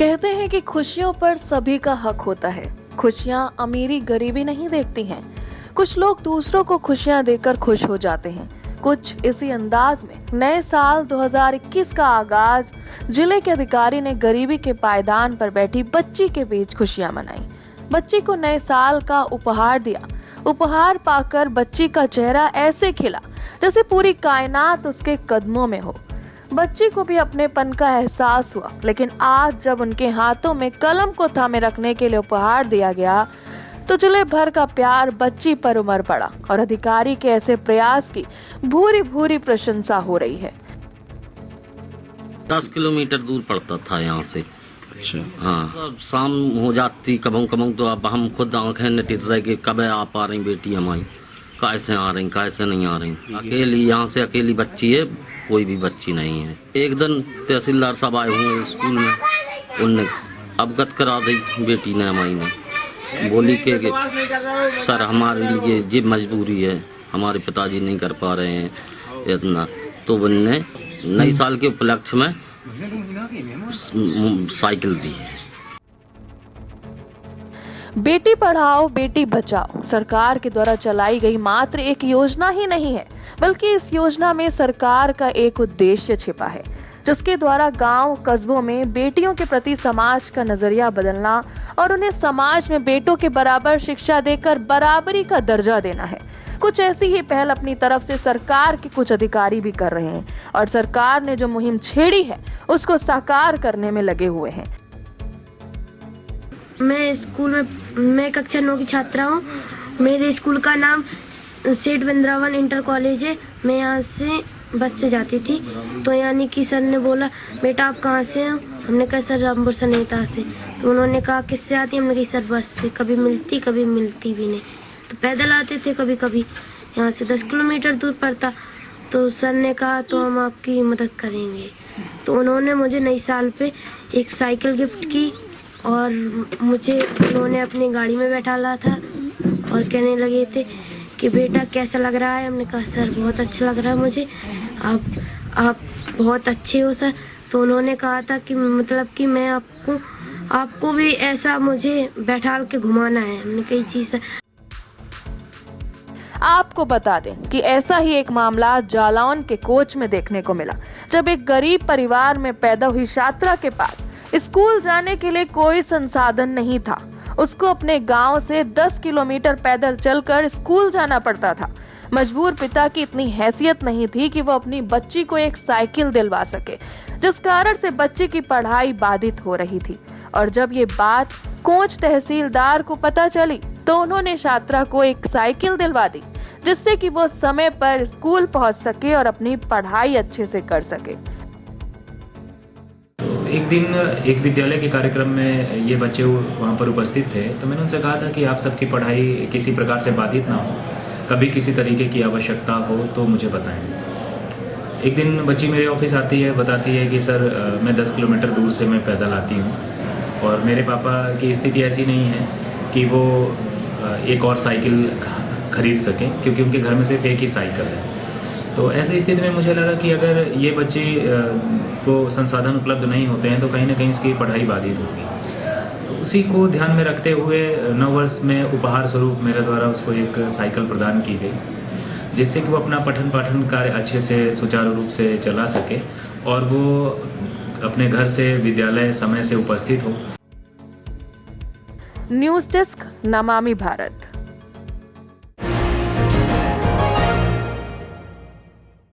कहते हैं कि खुशियों पर सभी का हक होता है। खुशियां अमीरी गरीबी नहीं देखती हैं। कुछ लोग दूसरों को खुशियां देकर खुश हो जाते हैं। कुछ इसी अंदाज में नए साल 2021 का आगाज जिले के अधिकारी ने गरीबी के पायदान पर बैठी बच्ची के बीच खुशियां मनाई। बच्ची को नए साल का उपहार दिया। उपहार पाकर बच्ची का चेहरा ऐसे खिला जैसे पूरी कायनात उसके कदमों में हो। बच्ची को भी अपनेपन का एहसास हुआ, लेकिन आज जब उनके हाथों में कलम को थामे रखने के लिए उपहार दिया गया तो जिले भर का प्यार बच्ची पर उमड़ पड़ा और अधिकारी के ऐसे प्रयास की भूरी भूरी प्रशंसा हो रही है। 10 किलोमीटर दूर पड़ता था यहाँ से। अच्छा। हाँ, अब शाम हो जाती कबों कबों तो अब हम खुद आंखें नटीत रहे कि कब आ पा रही बेटी हमारी, कैसे आ रही कैसे नहीं आ रही। अकेली यहाँ से अकेली बच्ची है, कोई भी बच्ची नहीं है। एक दिन तहसीलदार साहब आए हुए स्कूल में, उनने अवगत करा दी बेटी ने हमारी ने, बोली कि सर हमारे लिए ये मजबूरी है, हमारे पिताजी नहीं कर पा रहे हैं इतना, तो उनने नई साल के उपलक्ष्य में साइकिल दी है। बेटी पढ़ाओ बेटी बचाओ सरकार के द्वारा चलाई गई मात्र एक योजना ही नहीं है, बल्कि इस योजना में सरकार का एक उद्देश्य छिपा है, जिसके द्वारा गांव कस्बों में बेटियों के प्रति समाज का नजरिया बदलना और उन्हें समाज में बेटों के बराबर शिक्षा देकर बराबरी का दर्जा देना है। कुछ ऐसी ही पहल अपनी तरफ से सरकार के कुछ अधिकारी भी कर रहे हैं और सरकार ने जो मुहिम छेड़ी है उसको साकार करने में लगे हुए हैं। मैं स्कूल में कक्षा 9 की छात्रा हूँ। मेरे स्कूल का नाम सेठ वृंदावन इंटर कॉलेज है। मैं यहाँ से बस से जाती थी, तो यानी कि सर ने बोला बेटा आप कहाँ से हो? हमने कहा सर रामपुर सनेता से। तो उन्होंने कहा किससे आती? हमने कहा सर बस से। कभी मिलती भी नहीं, तो पैदल आते थे कभी कभी, यहाँ से 10 किलोमीटर दूर पड़ता। तो सर ने कहा तो हम आपकी मदद करेंगे। तो उन्होंने मुझे नई साल पे एक साइकिल गिफ्ट की और मुझे उन्होंने अपनी गाड़ी में बैठाला था और कहने लगे थे कि बेटा कैसा लग रहा है? हमने कहा सर बहुत अच्छा लग रहा है मुझे, आप बहुत अच्छे हो सर। तो उन्होंने कहा था कि मतलब कि मैं आपको भी ऐसा मुझे बैठाल के घुमाना है। हमने कही जी सर। आपको बता दें कि ऐसा ही एक मामला जालौन के कोच में देखने को मिला, जब एक गरीब परिवार में पैदा हुई छात्रा के पास स्कूल जाने के लिए कोई संसाधन नहीं था। उसको अपने गांव से 10 किलोमीटर पैदल चलकर स्कूल जाना पड़ता था। मजबूर पिता की इतनी हैसियत नहीं थी कि वो अपनी बच्ची को एक साइकिल दिलवा सके, जिस कारण से बच्ची की पढ़ाई बाधित हो रही थी। और जब ये बात कोच तहसीलदार को पता चली तो उन्होंने छात्रा को एक साइकिल दिलवा दी, जिससे कि वो समय पर स्कूल पहुंच सके और अपनी पढ़ाई अच्छे से कर सके। एक दिन एक विद्यालय के कार्यक्रम में ये बच्चे वहाँ पर उपस्थित थे, तो मैंने उनसे कहा था कि आप सबकी पढ़ाई किसी प्रकार से बाधित ना हो, कभी किसी तरीके की आवश्यकता हो तो मुझे बताएं। एक दिन बच्ची मेरे ऑफिस आती है, बताती है कि सर मैं 10 किलोमीटर दूर से मैं पैदल आती हूँ और मेरे पापा की स्थिति ऐसी नहीं है कि वो एक और साइकिल खरीद सकें, क्योंकि उनके घर में सिर्फ एक ही साइकिल है। तो ऐसी स्थिति में मुझे लगा कि अगर ये बच्चे को संसाधन उपलब्ध नहीं होते हैं तो कहीं ना कहीं इसकी पढ़ाई बाधित होगी। तो उसी को ध्यान में रखते हुए 9 वर्ष में उपहार स्वरूप मेरे द्वारा उसको एक साइकिल प्रदान की गई, जिससे कि वो अपना पठन पाठन कार्य अच्छे से सुचारू रूप से चला सके और वो अपने घर से विद्यालय समय से उपस्थित हो। News desk, Namami Bharat.